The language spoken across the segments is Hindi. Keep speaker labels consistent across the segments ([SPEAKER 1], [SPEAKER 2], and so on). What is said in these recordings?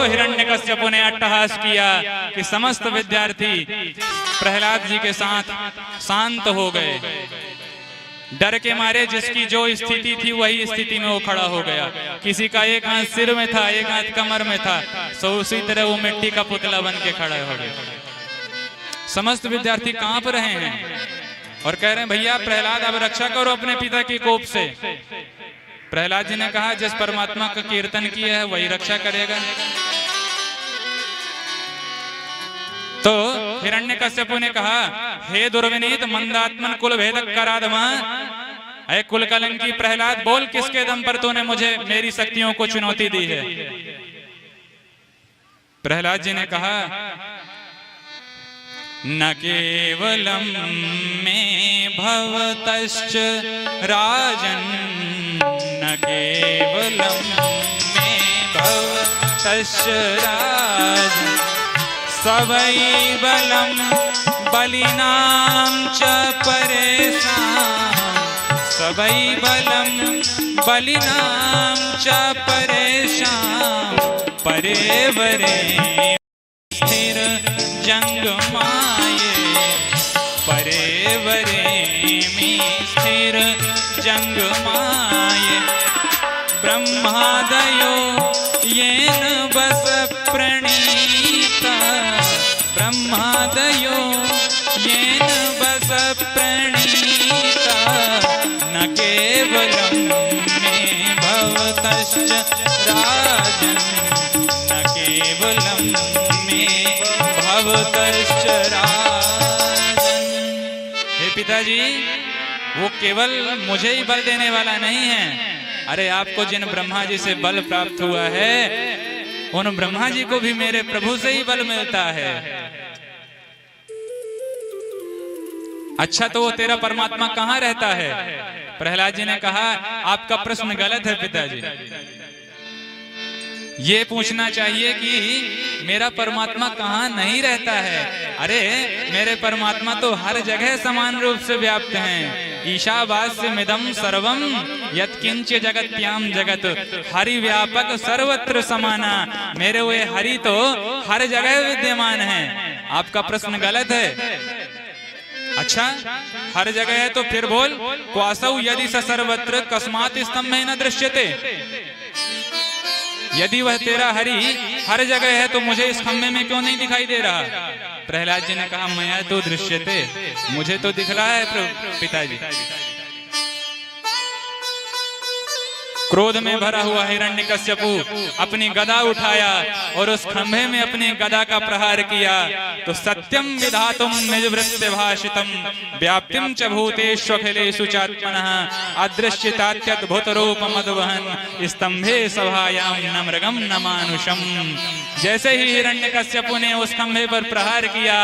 [SPEAKER 1] हिरण्यकश्यप ने अट्टहास किया कि समस्त विद्यार्थी प्रहलाद जी के साथ शांत हो गए। डर के मारे जिसकी जो स्थिति थी वही स्थिति में वो खड़ा हो गया। किसी का एक हाथ सिर में था, एक हाथ कमर में था, सो उसी तरह वो मिट्टी का पुतला बन के खड़े हो गए। समस्त विद्यार्थी कांप रहे हैं और कह रहे हैं भैया प्रहलाद अब रक्षा करो अपने पिता की कोप से। प्रहलाद जी ने कहा जिस परमात्मा का कीर्तन किया है वही रक्षा करेगा। तो हिरण्यकश्यपु ने कहा हे दुर्विनीत मंदात्मन कुल भेदक कराधमा, ऐ कुल कलंकी प्रहलाद, बोल किसके दम पर तूने मुझे मेरी शक्तियों को चुनौती दी है। प्रहलाद जी ने कहा न केवलम में भवतश्च राजन, न केवलम में भवतश्च राजन, सवै बलम बलिनाम च परेशान, सवै बलम बलिनाम च परेशान, परेवरे स्थिर जंग माये, परेवरे में स्थिर जंग माये, ब्रह्मादयो येन बस प्रणीता, ब्रह्मादयो येन बस प्रणीता, न केवलम में भवतश्च राजन, न केवलम में भवतश्च राजन। हे पिताजी, वो केवल मुझे ही बल देने वाला नहीं है, अरे आपको जिन ब्रह्मा जी से बल प्राप्त हुआ है उन ब्रह्मा जी को भी मेरे प्रभु से ही बल मिलता है। अच्छा तो वो तेरा परमात्मा कहाँ रहता है? प्रहलाद जी ने कहा आपका प्रश्न गलत है पिताजी। ये पूछना चाहिए कि मेरा परमात्मा कहाँ नहीं रहता है। अरे मेरे परमात्मा तो हर जगह समान रूप से व्याप्त हैं। ईशावास्य मिदम सर्वम यत्किंच जगत्याम जगत, हरि व्यापक सर्वत्र समाना। मेरे वे हरि तो हर जगह विद्यमान है। आपका प्रश्न गलत है। अच्छा हर जगह है तो फिर बोल क्वासौ यदि स सर्वत्र कस्मात् स्तम्भेन न दृश्यते। यदि वह तेरा हरि हर जगह है तो मुझे इस खंभे में क्यों नहीं दिखाई दे रहा? प्रहलाद जी ने कहा मया तो दृश्यते, मुझे तो दिख रहा है पिताजी। क्रोध में भरा हुआ हिरण्यकश्यपु अपनी गदा उठाया और उस खंभे में अपनी गदा का प्रहार किया तो सत्यम विधातुम निजवृत्ति भाषितम व्याप्तिम च भूतेष्वखिलेषु चात्मनः अदृश्यतात्यद्भुत रूप मदवहन स्तंभे सभायाम न मृगम न मानुषम। जैसे ही हिरण्यकश्यपु ने उस खंभे पर प्रहार किया,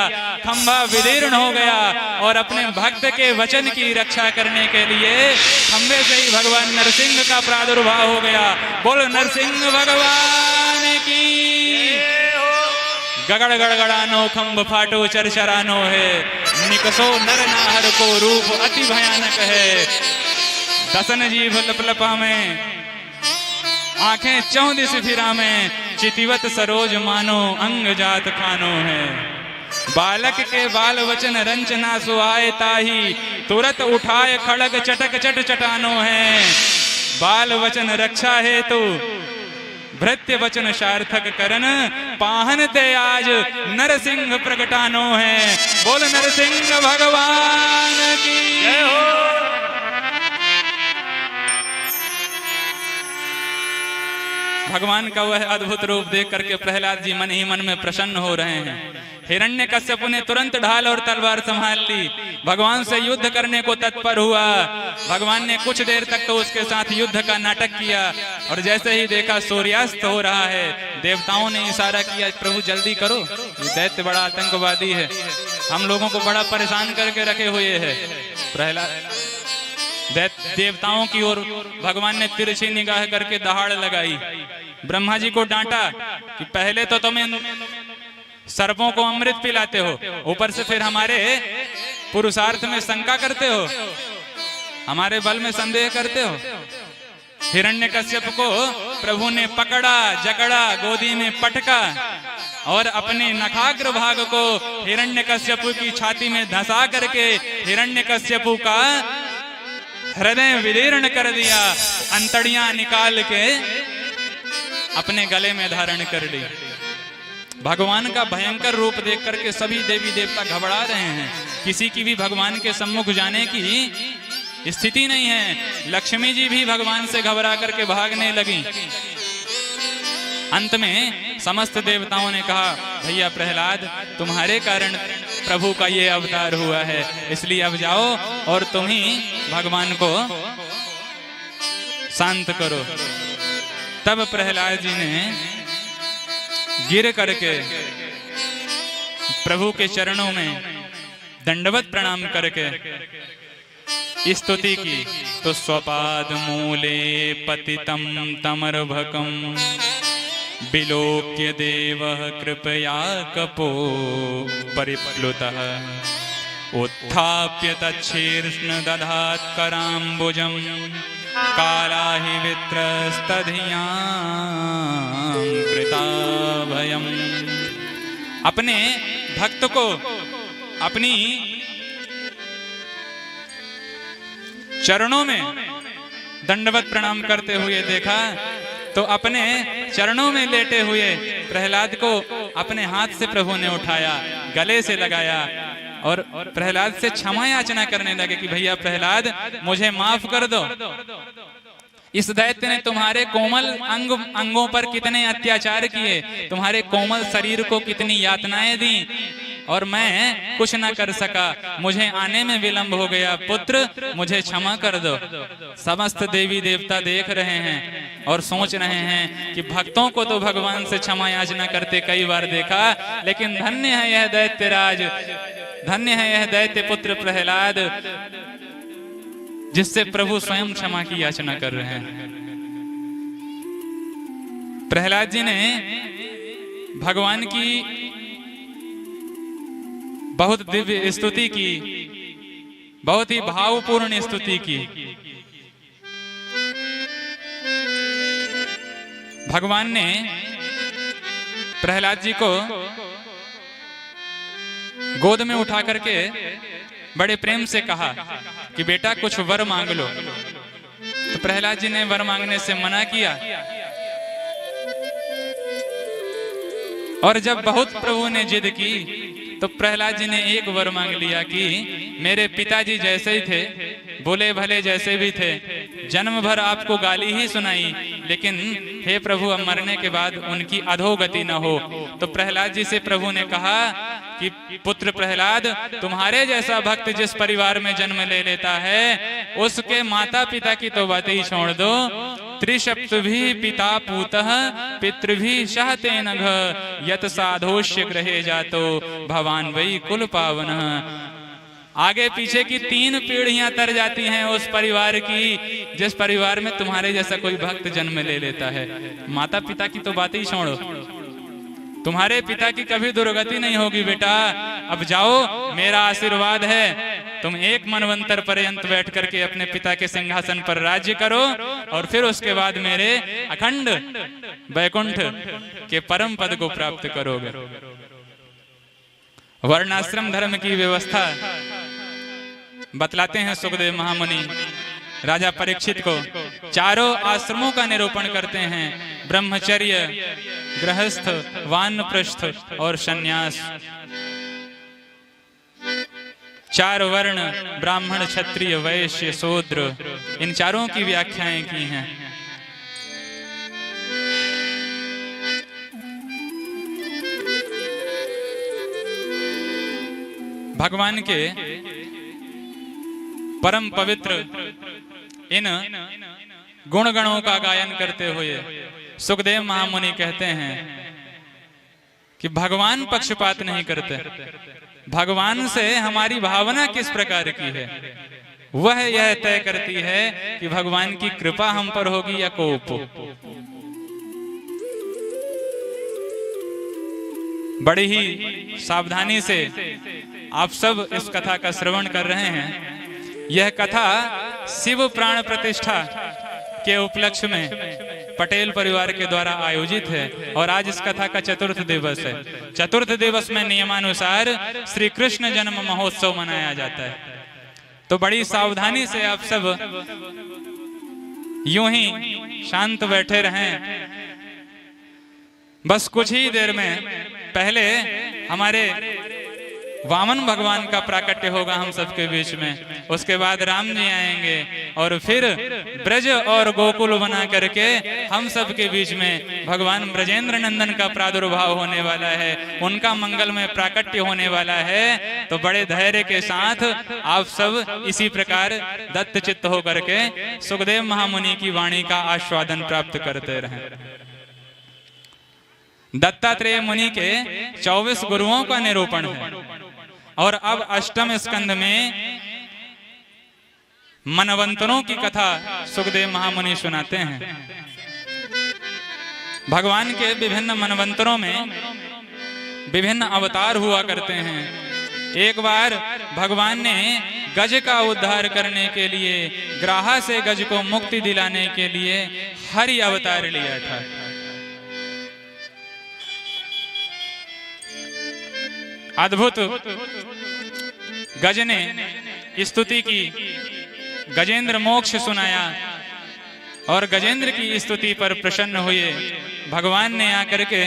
[SPEAKER 1] खंभा विदीर्ण हो गया और अपने भक्त के वचन की रक्षा करने के लिए खंभे से ही भगवान नरसिंह का प्रादुर्भाव हो गया। बोल नरसिंह भगवान की। गगड़ गड़गड़ानो खंभ फाटो चरचरानो है, निकसो नर नाहर को रूप अति भयानक है। दसन जीभ लपलपा में आंखें 14 फिरा में, चितिवत सरोज मानो अंग जात खानो है। बालक के बाल वचन रंचना सुहाए ताही, तुरत उठाए खड़ग चटक चट चटानो है। बाल वचन रक्षा है तो भृत्य वचन सार्थक करन, पाहन ते आज नरसिंह प्रगटानो है। बोल नरसिंह भगवान की जय हो। भगवान का वह अद्भुत रूप देख करके प्रहलाद जी मन ही मन में प्रसन्न हो रहे हैं। हिरण्यकश्यप ने तुरंत ढाल और तलवार संभाल ली, भगवान से युद्ध करने को तत्पर हुआ। भगवान ने कुछ देर तक तो उसके साथ युद्ध का नाटक किया और जैसे ही देखा सूर्यास्त हो रहा है, देवताओं ने इशारा किया प्रभु जल्दी करो, ये दैत्य बड़ा आतंकवादी है, हम लोगों को बड़ा परेशान करके रखे हुए है। प्रहलाद देवताओं की ओर भगवान ने तिरछी निगाह करके दहाड़ लगाई। ब्रह्मा जी को डांटा कि पहले तो तुम्हें सर्पों को अमृत पिलाते हो, ऊपर से फिर हमारे पुरुषार्थ में शंका करते हो, हमारे बल में संदेह करते हो। हिरण्यकश्यप को प्रभु ने पकड़ा, जकड़ा, गोदी में पटका और अपने नखाग्र भाग को हिरण्यकश्यप की छाती में धंसा करके हिरण्यकश्यप का हृदय विदीर्ण कर दिया, अंतड़ियां निकाल के अपने गले में धारण कर ली। भगवान का भयंकर रूप देख करके सभी देवी देवता घबरा रहे हैं, किसी की भी भगवान के सम्मुख जाने की स्थिति नहीं है। लक्ष्मी जी भी भगवान से घबरा करके भागने लगी। अंत में समस्त देवताओं ने कहा, भैया प्रहलाद, तुम्हारे कारण प्रभु का ये अवतार हुआ है, इसलिए अब जाओ और तुम ही भगवान को शांत करो। तब प्रहलाद जी ने गिर करके प्रभु के चरणों में दंडवत प्रणाम करके स्तुति की। तो स्वपाद मूले पतितम तमर्भकम विलोक्य देवः कृपया कपो परिप्लुतः उत्थाप्य तच्छीर्ष्ण दधात् कराम्बुजं कालाहि वित्रस्तधियां कृता भयम्। अपने भक्त को अपनी चरणों में दंडवत प्रणाम करते हुए देखा तो अपने चरणों में लेटे हुए प्रहलाद को अपने हाथ से प्रभु ने उठाया, गले से लगाया और प्रहलाद से क्षमा याचना करने लगे कि भैया प्रहलाद, मुझे माफ कर दो। इस दैत्य ने तुम्हारे कोमल अंगों पर कितने अत्याचार किए, तुम्हारे कोमल शरीर को कितनी यातनाएं दी और मैं कुछ न कर सका, मुझे आने में विलंब हो गया। पुत्र, मुझे क्षमा कर दो। समस्त देवी देवता देख रहे हैं और सोच रहे हैं कि भक्तों को तो भगवान से क्षमा याचना करते कई बार देखा, लेकिन धन्य है यह दैत्यराज, धन्य है यह दैत्य पुत्र प्रहलाद, जिससे प्रभु स्वयं क्षमा की याचना कर रहे हैं। प्रहलाद जी ने भगवान की बहुत दिव्य स्तुति की, बहुत ही भावपूर्ण स्तुति की। भगवान ने प्रहलाद जी को गोद में उठा करके बड़े प्रेम से कहा कि बेटा कुछ वर मांग लो। तो प्रहलाद जी ने वर मांगने से मना किया और जब बहुत प्रभु ने जिद की तो प्रहलाद जी ने एक वर मांग लिया कि मेरे पिताजी जैसे ही थे, बोले भले जैसे भी थे, जन्म भर आपको गाली ही सुनाई, लेकिन हे प्रभु अब मरने के बाद उनकी अधोगति न हो। तो प्रहलाद जी से प्रभु ने कहा कि पुत्र प्रहलाद, तुम्हारे जैसा भक्त जिस परिवार में जन्म ले लेता है उसके माता पिता की तो बात ही छोड़ दो। त्रिशप्तभी पिता पूतः पितृभी सहते नघ यत साधोष्य ग्रहे जातो भवान वही कुल पावन। आगे पीछे की 3 पीढ़ियां तर जाती हैं उस परिवार की जिस परिवार में तुम्हारे जैसा कोई भक्त जन्म ले लेता है। माता पिता की तो बात ही छोड़ो, तुम्हारे पिता की कभी दुर्गति नहीं होगी बेटा। अब जाओ, मेरा आशीर्वाद है, तुम 1 मनवंतर पर्यंत बैठ करके अपने पिता के सिंहासन पर राज्य करो और फिर उसके बाद मेरे अखंड वैकुंठ के परम पद को प्राप्त करोगे। वर्णाश्रम धर्म की व्यवस्था बतलाते हैं सुखदेव महामुनि राजा परीक्षित को। 4 आश्रमों का निरूपण करते हैं, ब्रह्मचर्य, गृहस्थ, वानप्रस्थ और सन्यास। 4 वर्ण, ब्राह्मण, क्षत्रिय, वैश्य, शूद्र, इन चारों की व्याख्याएं की हैं। भगवान के परम पवित्र इन गुणगणों का गायन करते हुए सुखदेव महामुनि कहते हैं कि भगवान पक्षपात नहीं करते। भगवान से हमारी भावना किस प्रकार की है वह यह तय करती है कि भगवान की कृपा हम पर होगी या कोप। बड़ी ही सावधानी से आप सब इस कथा का श्रवण कर रहे हैं। यह कथा शिव प्राण प्रतिष्ठा के उपलक्ष्य में पटेल परिवार के द्वारा आयोजित है और आज इस कथा का चतुर्थ दिवस है। चतुर्थ दिवस में नियमानुसार श्री कृष्ण जन्म महोत्सव मनाया जाता है। तो बड़ी सावधानी से आप सब यूं ही शांत बैठे रहें। बस कुछ ही देर में पहले हमारे वामन भगवान का प्राकट्य होगा हम सबके बीच में, उसके बाद राम जी आएंगे और फिर ब्रज और गोकुल बना करके हम सबके बीच में भगवान ब्रजेंद्र नंदन का प्रादुर्भाव होने वाला है, उनका मंगलमय प्राकट्य होने वाला है। तो बड़े धैर्य के साथ आप सब इसी प्रकार दत्त चित्त होकर के सुखदेव महामुनि की वाणी का आस्वादन प्राप्त करते रहें। दत्तात्रेय मुनि के 24 गुरुओं का निरूपण है और अब अष्टम स्कंध में मनवंतरों की कथा सुखदेव महामुनि सुनाते हैं। भगवान के विभिन्न मनवंतरों में विभिन्न अवतार हुआ करते हैं। एक बार भगवान ने गज का उद्धार करने के लिए, ग्राहा से गज को मुक्ति दिलाने के लिए हरि अवतार लिया था। अद्भुत गज ने स्तुति की, गजेंद्र मोक्ष सुनाया और गजेंद्र की स्तुति पर प्रसन्न हुए। भगवान ने आकर के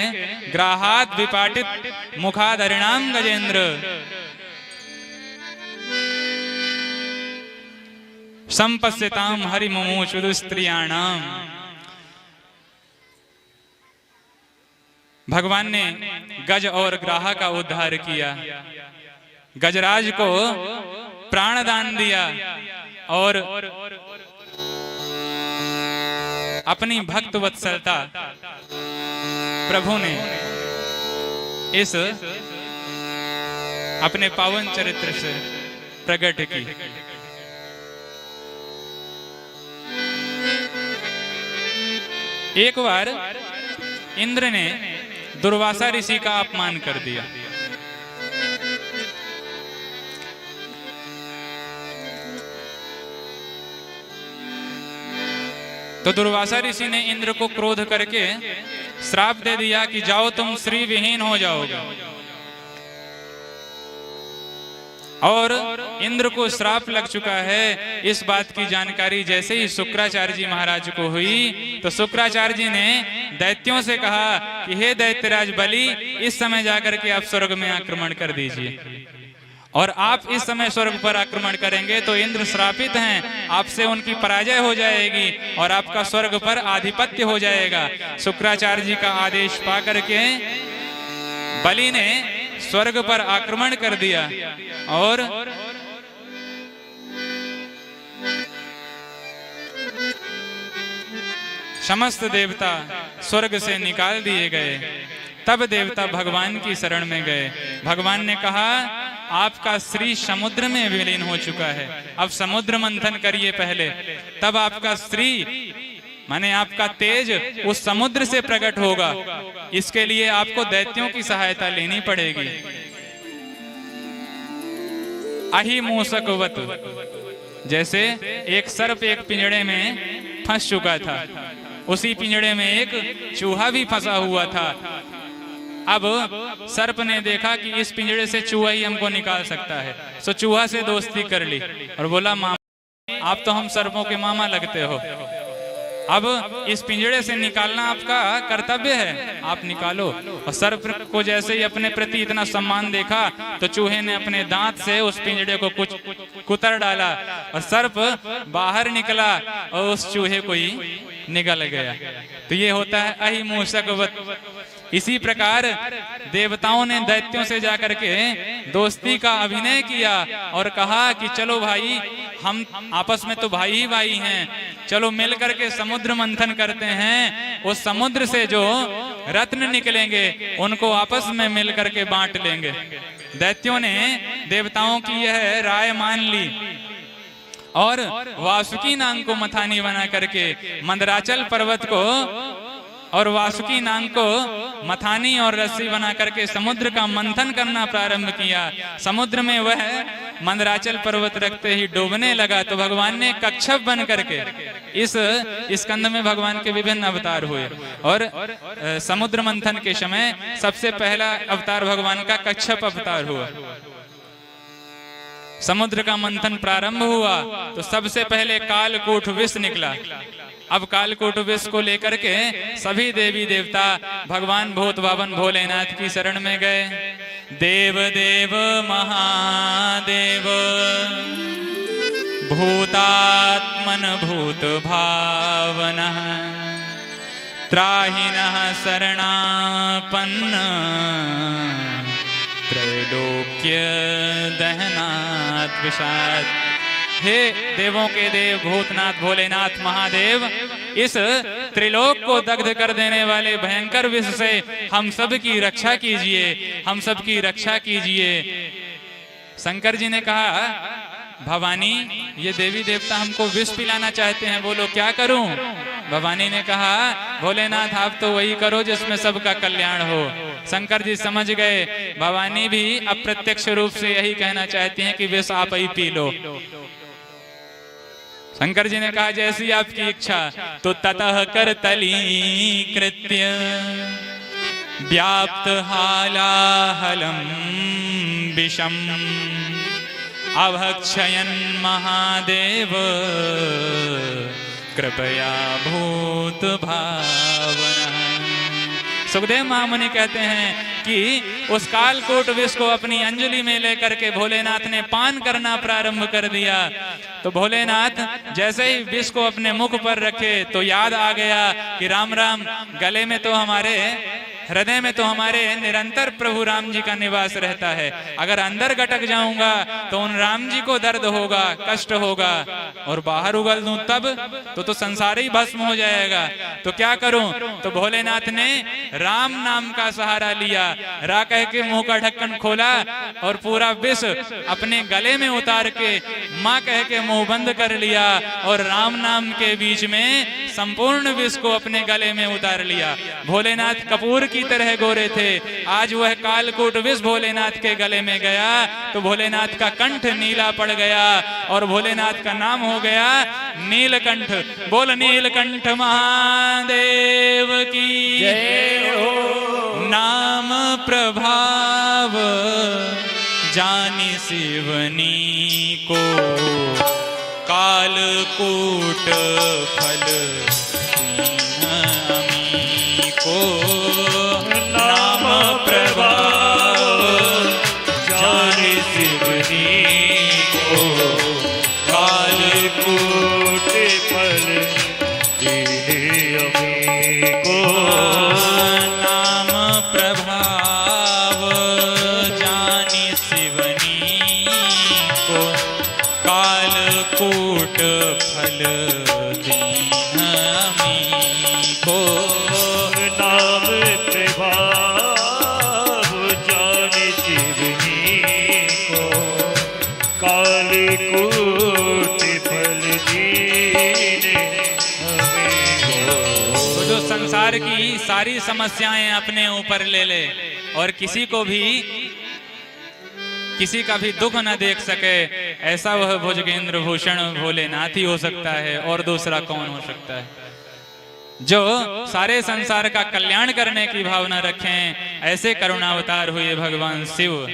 [SPEAKER 1] ग्राहात विपाटित मुखादरिणाम गजेंद्र संपस्यताम हरि मुमुचुदु स्त्रियाणाम। भगवान ने गज और ग्राहा का उद्धार किया, गजराज को प्राणदान दिया और अपनी भक्त वत्सलता प्रभु ने इस अपने पावन चरित्र से प्रकट की। एक बार इंद्र ने दुर्वासा ऋषि का अपमान कर दिया। तो दुर्वासा ऋषि ने इंद्र को क्रोध करके श्राप दे दिया कि जाओ तुम श्री विहीन हो जाओगे। और इंद्र को श्राप लग चुका है, इस बात की जानकारी जैसे ही शुक्राचार्य जी महाराज को हुई तो शुक्राचार्य जी ने दैत्यों से कहा कि हे दैत्यराज बलि, इस समय जाकर के आप स्वर्ग में आक्रमण कर दीजिए। और आप इस समय स्वर्ग पर आक्रमण करेंगे तो इंद्र श्रापित हैं, आपसे उनकी पराजय हो जाएगी और आपका स्वर्ग पर आधिपत्य हो जाएगा। शुक्राचार्य जी का आदेश पा करके बलि ने स्वर्ग पर आक्रमण कर दिया और समस्त देवता स्वर्ग से निकाल दिए गए। तब देवता भगवान की शरण में गए। भगवान ने कहा आपका श्री समुद्र में विलीन हो चुका है, अब समुद्र मंथन करिए पहले, तब आपका श्री माने आपका तेज उस समुद्र से प्रकट होगा। इसके लिए आपको दैत्यों की सहायता लेनी पड़ेगी। अहि मूसकवत, जैसे एक सर्प एक पिंजड़े में फंस चुका था, उसी पिंजड़े में एक चूहा भी फंसा हुआ था। अब सर्प ने देखा कि इस पिंजड़े से चूहा ही हमको निकाल सकता है, तो चूहा से दोस्ती कर ली और बोला मामा आप तो हम सर्पों के मामा लगते हो, अब इस पिंजड़े से निकालना आपका कर्तव्य है, आप निकालो। और सर्प को जैसे ही अपने प्रति इतना सम्मान देखा तो चूहे ने अपने दांत से उस पिंजड़े को कुछ कुतर डाला और सर्प बाहर निकला और उस चूहे को ही निगल गया। तो ये होता है अहि मूसकवत। इसी प्रकार देवताओं ने दैत्यों से जाकर के दोस्ती का अभिनय किया और कहा कि चलो भाई, हम आपस में तो भाई ही भाई हैं, चलो मिल करके समुद्र मंथन करते हैं, उस समुद्र से जो रत्न निकलेंगे उनको आपस में मिल करके बांट लेंगे। दैत्यों ने देवताओं की यह राय मान ली और वासुकी नाग को मथानी बना करके मंदराचल पर्वत को और वासुकी नाग को मथानी और रस्सी बना करके समुद्र का मंथन करना प्रारंभ किया। समुद्र में वह मंदराचल पर्वत रखते ही डूबने लगा तो भगवान ने कच्छप बन करके इस स्कंद में भगवान के विभिन्न अवतार हुए और समुद्र मंथन के समय सबसे पहला अवतार भगवान का कच्छप अवतार हुआ। समुद्र का मंथन प्रारंभ हुआ तो सबसे पहले कालकूट विष निकला। अब कालकूट विष को लेकर के सभी देवी देवता भगवान भूत भावन भोलेनाथ की शरण में गए। देव देव महादेव भूतात्मन भूत भावनः त्राहिनः शरणापन्न त्रैलोक्य दहनात् विषाद। हे देवों के देव भूतनाथ भोलेनाथ महादेव, इस त्रिलोक को दग्ध कर देने वाले भयंकर विष से हम सब की रक्षा कीजिए, हम सब की रक्षा कीजिए। शंकर जी ने कहा, भवानी ये देवी देवता हमको विष पिलाना चाहते हैं, बोलो क्या करूं? भवानी ने कहा, भोलेनाथ आप तो वही करो जिसमें सबका कल्याण हो। शंकर जी समझ गए भवानी भी अप्रत्यक्ष रूप से यही कहना चाहती हैं कि विष आप ही पी लो। शंकर जी ने कहा, जैसी आपकी इच्छा। तो ततः करतली कृत्य व्याप्त हालाहलम विषम अभक्षयन् महादेव कृपया भूत भावना। सुखदेव महामुनि कहते हैं कि उस कालकूट विष को अपनी अंजलि में लेकर के भोलेनाथ ने पान करना प्रारंभ कर दिया। तो भोलेनाथ जैसे ही विष को अपने मुख पर रखे तो याद आ गया कि राम राम, गले में तो हमारे, हृदय में तो हमारे निरंतर प्रभु राम जी का निवास रहता है। अगर अंदर गटक जाऊंगा तो उन राम जी को दर्द होगा, कष्ट होगा, और बाहर उगल दूं तब तो संसार ही भस्म हो जाएगा। तो क्या करूं? तो भोलेनाथ ने राम नाम का सहारा लिया। रा कह के मुंह का ढक्कन खोला और पूरा विष अपने गले में उतार के माँ कह के मुंह बंद कर लिया और राम नाम के बीच में संपूर्ण विष को अपने गले में उतार लिया। भोलेनाथ कपूर की तरह गोरे थे, आज वह कालकूट विष भोलेनाथ के गले में गया तो भोलेनाथ का कंठ नीला पड़ गया और भोलेनाथ का नाम हो गया नीलकंठ। बोल नीलकंठ महादेव की जय हो। नाम प्रभाव जानी शिवनी को कालकूट फल को। नाम प्रभाव जानी शिवनी को कालकूट फल को। नाम प्रभाव जानी शिवनी को कालकूट फल को।
[SPEAKER 2] नाम प्रभाव जाने शिवनी को कालकूट फल दीने हमें को।
[SPEAKER 1] तो जो संसार की सारी समस्याएं अपने ऊपर ले ले और किसी का भी दुख न देख सके, ऐसा वह भुजगेंद्र भूषण भोलेनाथ ही हो सकता है, और दूसरा कौन हो सकता है? जो सारे संसार का कल्याण करने की भावना रखें, ऐसे करुणावतार हुए भगवान शिव।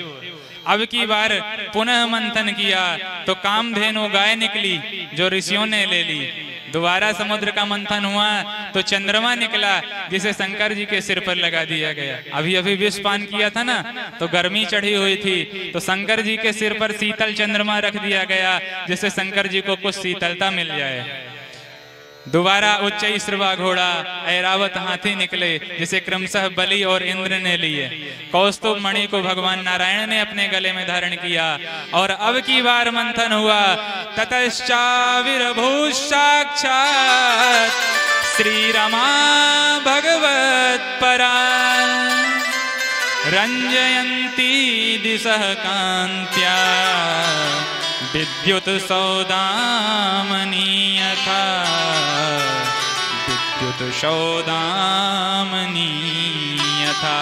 [SPEAKER 1] अब की बार पुनः मंथन किया तो कामधेनु गाय निकली जो ऋषियों ने ले ली। दोबारा समुद्र का मंथन हुआ तो चंद्रमा निकला जिसे शंकर जी के सिर पर लगा दिया गया। अभी अभी विष पान किया था ना, तो गर्मी चढ़ी हुई थी, तो शंकर जी के सिर पर शीतल चंद्रमा रख दिया गया जिससे शंकर जी को कुछ शीतलता मिल जाए। दोबारा उच्चैश्रवा घोड़ा, ऐरावत हाथी निकले जिसे क्रमशः बलि और इंद्र ने लिए। कौस्तुभ मणि को भगवान नारायण ने अपने गले में धारण किया। और अब की बार मंथन हुआ। ततश्चाविर्भूः साक्षात् श्री रमा भगवत परा रंजयन्ती दिशः कान्त्या विद्युत सौदामनी यथा विद्युत सौदामनी था।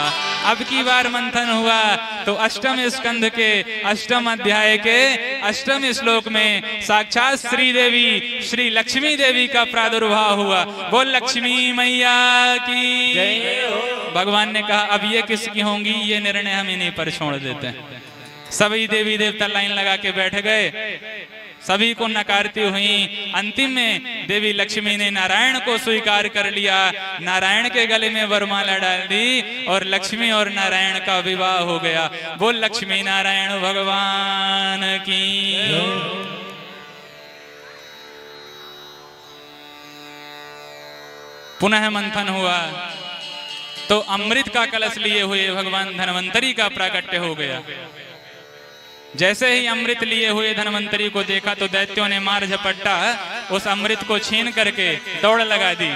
[SPEAKER 1] अब की बार मंथन हुआ तो अष्टम स्कंध के अष्टम अध्याय के अष्टम श्लोक में साक्षात श्री देवी श्री लक्ष्मी देवी का प्रादुर्भाव हुआ। बोल लक्ष्मी मैया की जय। भगवान ने कहा अब ये किसकी होंगी, ये निर्णय हम इन्हीं पर छोड़ देते हैं। सभी देवी देवता लाइन लगा के बैठ गए, सभी को नकारती हुई अंतिम में देवी लक्ष्मी ने नारायण को स्वीकार कर लिया, नारायण के गले में वरमाला डाल दी और लक्ष्मी और नारायण का विवाह हो गया। बोल लक्ष्मी नारायण भगवान की। पुनः मंथन हुआ तो अमृत का कलश लिए हुए भगवान धन्वंतरी का प्राकट्य हो गया। जैसे ही अमृत लिए हुए धन्वंतरी को देखा तो दैत्यों ने मार झपट्टा उस अमृत को छीन करके दौड़ लगा दी।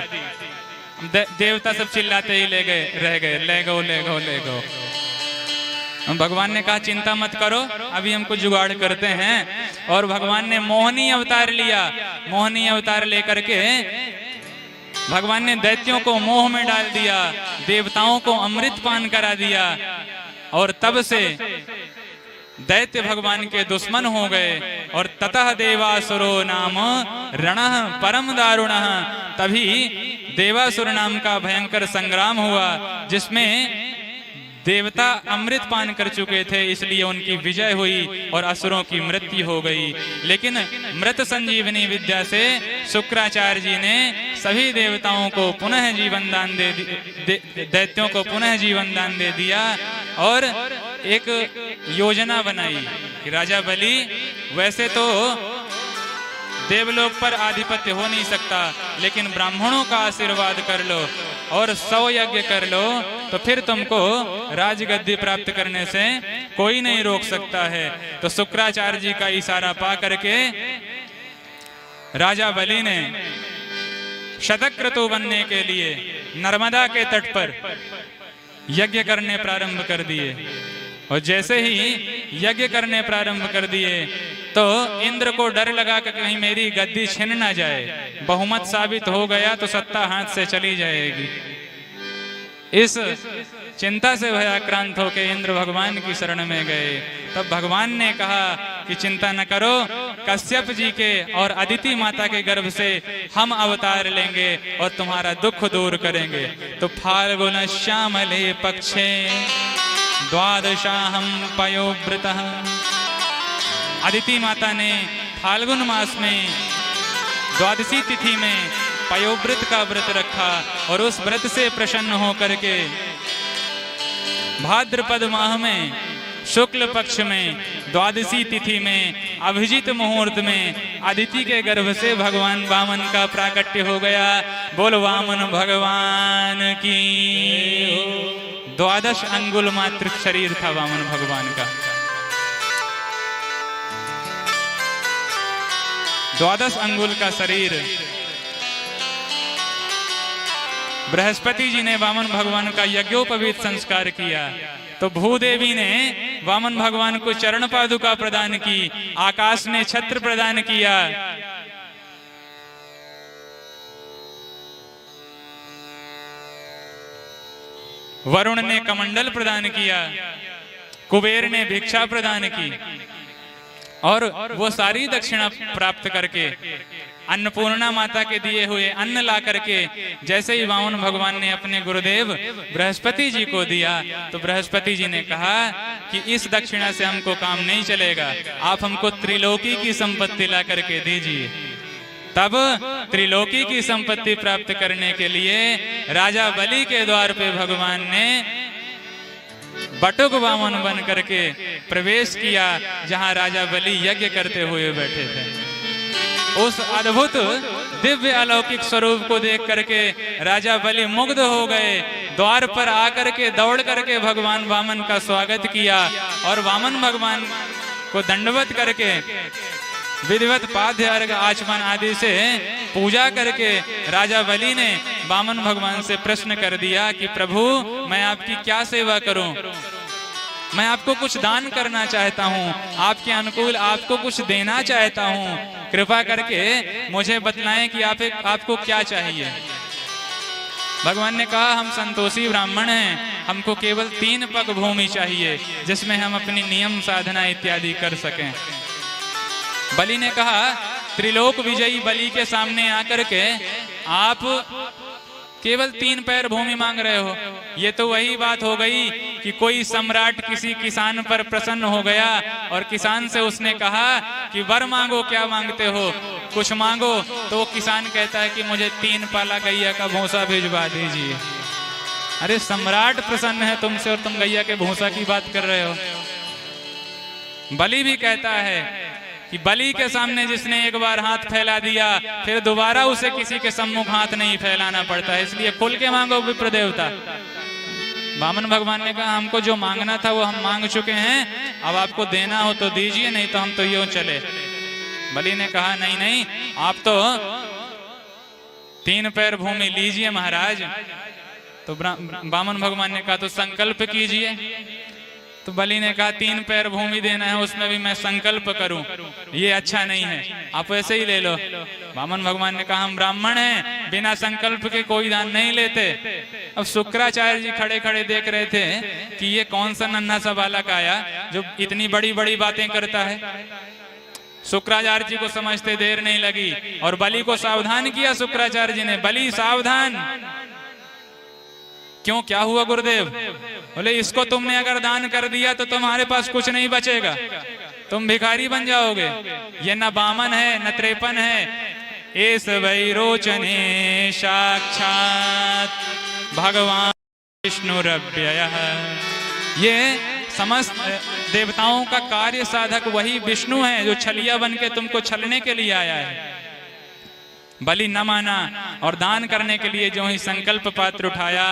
[SPEAKER 1] देवता सब चिल्लाते ही ले गए, रह गए, ले गो ले गो ले गो। भगवान ने कहा चिंता मत करो, अभी हम कुछ जुगाड़ करते हैं। और भगवान ने मोहिनी अवतार लिया। मोहिनी अवतार लेकर के भगवान ने दैत्यों को मोह में डाल दिया, देवताओं को अमृत पान करा दिया और तब से दैत्य भगवान के दुश्मन हो गए। और ततः देवासुरो नाम रणः परम दारुणः, तभी देवासुर नाम का भयंकर संग्राम हुआ जिसमें देवता अमृत पान कर चुके थे, इसलिए उनकी विजय हुई और असुरों की मृत्यु हो गई। लेकिन मृत संजीवनी विद्या से शुक्राचार्य जी ने सभी देवताओं को पुनः जीवन दान दैत्यों को पुनः जीवन दान दे दिया और एक योजना बनाई कि राजा बलि, वैसे तो देवलोक पर आधिपत्य हो नहीं सकता, लेकिन ब्राह्मणों का आशीर्वाद कर लो और 100 यज्ञ कर लो तो फिर तुमको राजगद्दी प्राप्त करने से कोई नहीं रोक सकता है। तो शुक्राचार्य जी का इशारा पा करके राजा बलि ने शतक्रतु बनने के लिए नर्मदा के तट पर यज्ञ करने प्रारंभ कर दिए। और जैसे ही यज्ञ करने प्रारंभ कर दिए तो इंद्र को डर लगा कि कहीं मेरी गद्दी छिन ना जाए, बहुमत साबित हो गया तो सत्ता हाथ से चली जाएगी। इस चिंता से भयाक्रांत होकर इंद्र भगवान की शरण में गए। तब भगवान ने कहा कि चिंता न करो, कश्यप जी के और अदिति माता के गर्भ से हम अवतार लेंगे और तुम्हारा दुख दूर करेंगे। तो फाल्गुन श्यामले पक्षे द्वादशाहम पयोव्रतः, अदिति माता ने फाल्गुन मास में द्वादशी तिथि में पयोव्रत का व्रत रखा और उस व्रत से प्रसन्न होकर के भाद्रपद माह में शुक्ल पक्ष में द्वादशी तिथि में अभिजीत मुहूर्त में अदिति के गर्भ से भगवान वामन का प्राकट्य हो गया। बोल वामन भगवान की। 12 अंगुल मात्र शरीर था वामन भगवान का। 12 अंगुल का शरीर। बृहस्पति जी ने वामन भगवान का यज्ञोपवीत संस्कार किया तो भूदेवी ने वामन भगवान को चरण पादुका प्रदान की, आकाश ने छत्र प्रदान किया। वरुण ने कमंडल प्रदान किया, कुबेर ने भिक्षा प्रदान की और वो सारी दक्षिणा प्राप्त करके अन्नपूर्णा माता के दिए हुए अन्न ला करके जैसे ही वामन भगवान ने अपने गुरुदेव बृहस्पति जी को दिया तो बृहस्पति जी ने कहा कि इस दक्षिणा से हमको काम नहीं चलेगा, आप हमको त्रिलोकी की संपत्ति ला करके दीजिए। तब त्रिलोकी की संपत्ति प्राप्त करने के लिए राजा बलि के द्वार पे भगवान ने बटुक वामन बन करके प्रवेश किया, जहां राजा बलि यज्ञ करते हुए बैठे थे। उस अद्भुत दिव्य अलौकिक स्वरूप को देख करके राजा बलि मुग्ध हो गए। द्वार पर आकर के दौड़ करके भगवान वामन का स्वागत किया और वामन भगवान को दंडवत करके विधिवत पाद्य अर्घ आचमन आदि से पूजा करके राजा बलि ने वामन भगवान से प्रश्न कर दिया कि प्रभु, मैं आपकी क्या सेवा करूं? मैं आपको कुछ दान करना चाहता हूं, आपके अनुकूल आपको कुछ देना चाहता हूं, कृपा करके मुझे बतलाएं कि आपको क्या चाहिए। भगवान ने कहा हम संतोषी ब्राह्मण हैं, हमको केवल 3 पग भूमि चाहिए जिसमें हम अपनी नियम साधना इत्यादि कर सकें। बलि ने कहा त्रिलोक विजयी बलि के सामने आकर के आप केवल 3 पैर भूमि मांग रहे हो। ये तो वही बात हो गई कि कोई सम्राट किसी किसान पर प्रसन्न हो गया और किसान से उसने कहा कि वर मांगो, क्या मांगते हो, कुछ मांगो। तो वो किसान कहता है कि मुझे 3 पाला गैया का भूसा भिजवा दीजिए। अरे सम्राट प्रसन्न है तुमसे और तुम गैया के भूसा की बात कर रहे हो। बलि भी कहता है कि बलि के सामने जिसने एक बार हाथ फैला दिया फिर दोबारा उसे किसी के सम्मुख हाथ नहीं फैलाना पड़ता है, इसलिए खुल के मांगो विप्र देवता। वामन भगवान ने कहा हमको जो मांगना था वो हम मांग चुके हैं, अब आपको देना हो तो दीजिए, नहीं तो हम तो यूं चले। बलि ने कहा नहीं नहीं, आप तो 3 पैर भूमि लीजिए महाराज। तो वामन भगवान ने कहा तो संकल्प कीजिए। तो बलि ने कहा 3 पैर भूमि देना है, उसमें भी मैं संकल्प करूं, ये अच्छा नहीं है, आप ऐसे ही ले लो। वामन भगवान ने कहा हम ब्राह्मण हैं, बिना संकल्प के कोई दान नहीं लेते। अब शुक्राचार्य जी खड़े खड़े देख रहे थे कि ये कौन सा नन्हा सा बालक आया जो इतनी बड़ी बड़ी बातें करता है। शुक्राचार्य जी को समझते देर नहीं लगी और बलि को सावधान किया शुक्राचार्य जी ने, बलि सावधान। क्यों, क्या हुआ गुरुदेव? बोले इसको तुमने अगर दान कर दिया तो तुम्हारे पास कुछ नहीं बचेगा, तुम भिखारी बन जाओगे। ये न बामन है न त्रेपन है, एस वैरोचने साक्षात भगवान विष्णुरव्ययः। ये समस्त देवताओं का कार्य साधक वही विष्णु है जो छलिया बन के तुमको छलने के लिए आया है। बलि न माना और दान करने के लिए जो ही संकल्प पात्र उठाया,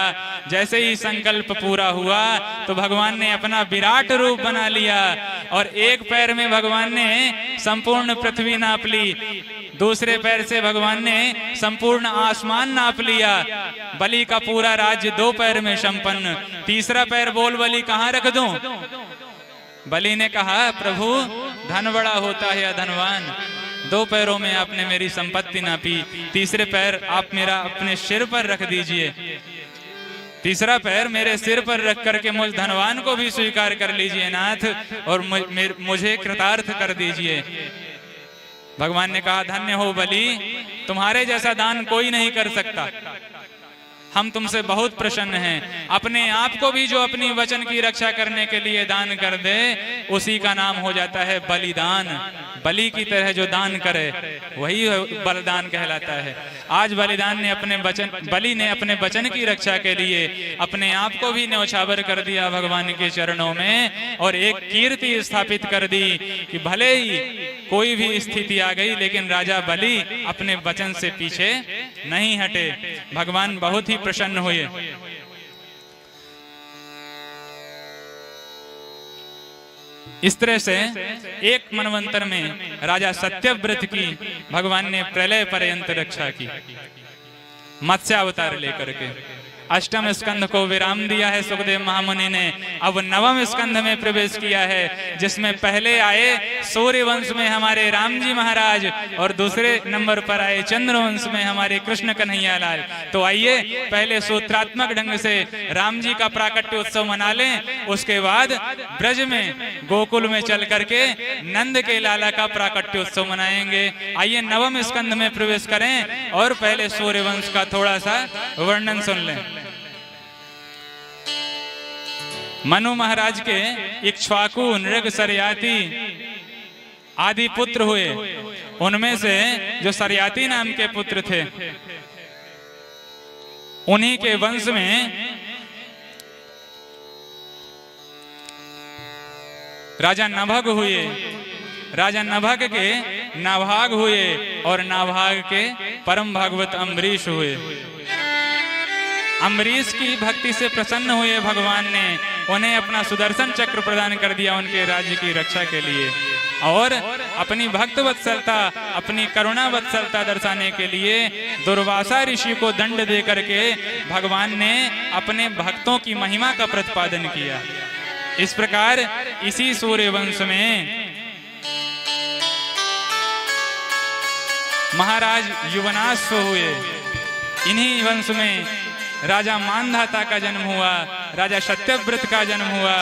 [SPEAKER 1] जैसे ही संकल्प पूरा हुआ तो भगवान ने अपना विराट रूप बना लिया और एक पैर में भगवान ने संपूर्ण पृथ्वी नाप ली, दूसरे पैर से भगवान ने संपूर्ण आसमान नाप लिया। बलि का पूरा राज्य 2 पैर में संपन्न। तीसरा पैर बोल बलि कहाँ रख दूं? बलि ने कहा प्रभु धन बड़ा होता है अधनवान, 2 पैरों में आपने मेरी संपत्ति नापी, तीसरे पैर आप मेरा अपने सिर पर रख दीजिए। तीसरा पैर मेरे सिर पर रख करके मुझ धनवान को भी स्वीकार कर लीजिए नाथ, और मुझे कृतार्थ कर दीजिए। भगवान ने कहा धन्य हो बलि, तुम्हारे जैसा दान कोई नहीं कर सकता, हम तुमसे बहुत प्रसन्न हैं। अपने आप को भी जो अपनी वचन की रक्षा करने के लिए दान कर दे उसी का नाम हो जाता है बलिदान। बलि की तरह जो दान करे वही बलिदान कहलाता है। आज बलि ने अपने वचन की रक्षा के लिए अपने आप को भी न्यौछावर कर दिया भगवान के चरणों में और एक कीर्ति स्थापित कर दी कि भले ही कोई भी स्थिति आ गई लेकिन राजा बलि अपने वचन से पीछे नहीं हटे। भगवान बहुत ही प्रसन्न हुए। इस तरह से एक मनवंतर में राजा सत्यव्रत की भगवान ने प्रलय पर्यंत रक्षा की, मत्स्यावतार लेकर के। 8वें स्कंध को विराम दिया है सुखदेव महामुनि ने, अब 9वें स्कंध में प्रवेश किया है, जिसमें पहले आए सूर्य वंश में हमारे राम जी महाराज और दूसरे नंबर पर आए चंद्रवंश में हमारे कृष्ण कन्हैया लाल। तो आइए पहले सूत्रात्मक ढंग से राम जी का प्राकट्य उत्सव मना लें, उसके बाद ब्रज में गोकुल में चल करके नंद के लाला का प्राकट्य उत्सव मनाएंगे। आइए 9वें स्कंध में प्रवेश करें और पहले सूर्य वंश का थोड़ा सा वर्णन सुन लें। मनु महाराज के इक्ष्वाकु, नृग, सरयाती आदि पुत्र हुए। उनमें से जो सरयाती नाम के पुत्र थे उन्हीं के वंश में राजा नभग हुए। राजा नभग के नाभाग हुए और नाभाग के परम भागवत अम्बरीश हुए। अम्बरीश की भक्ति से प्रसन्न हुए भगवान ने उन्हें अपना सुदर्शन चक्र प्रदान कर दिया उनके राज्य की रक्षा के लिए, और अपनी भक्त वत्सलता, अपनी करुणा वत्सलता दर्शाने के लिए दुर्वासा ऋषि को दंड दे करके भगवान ने अपने भक्तों की महिमा का प्रतिपादन किया। इस प्रकार इसी सूर्यवंश में महाराज युवनाश्व हुए। इन्हीं वंश में राजा मानधाता का जन्म हुआ, राजा सत्यव्रत का जन्म हुआ।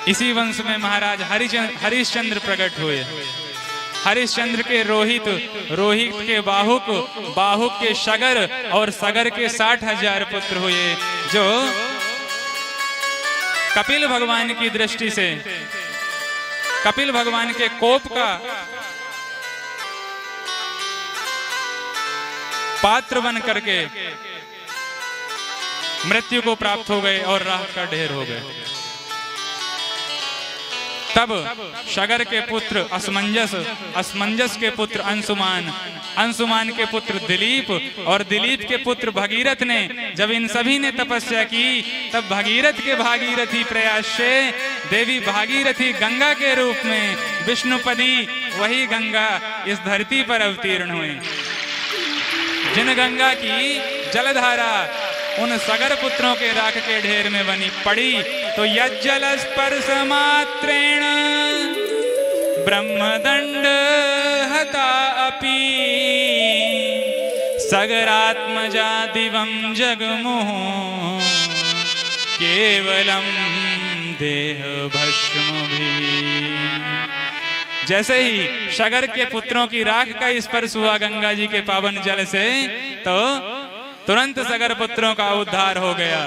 [SPEAKER 1] इसी वंश में महाराज हरिश्चंद्र प्रकट हुए। हरिश्चंद्र के रोहित, रोहित के बाहुक, बाहुक के सगर और सगर के 60,000 पुत्र हुए, जो कपिल भगवान की दृष्टि से, कपिल भगवान के कोप का पात्र बन करके मृत्यु को प्राप्त हो गए और राख का ढेर हो गए। तब सगर के पुत्र असमंजस, असमंजस के पुत्र अंशुमान, अंशुमान के पुत्र दिलीप और दिलीप के पुत्र भगीरथ ने, जब इन सभी ने तपस्या की, तब भगीरथ के भागीरथी प्रयास से देवी भागीरथी गंगा के रूप में विष्णुपदी, वही गंगा इस धरती पर अवतीर्ण हुई। जिन गंगा की जलधारा उन सगर पुत्रों के राख के ढेर में बनी पड़ी, तो यज्जल स्पर्श मात्रेण ब्रह्मदंड हता अपि सगरात्मजा दिवं जगमुः केवलम देह भस्म भी। जैसे ही सगर के पुत्रों की राख का स्पर्श हुआ गंगा जी के पावन जल से, तो तुरंत सगर पुत्रों का उद्धार हो गया।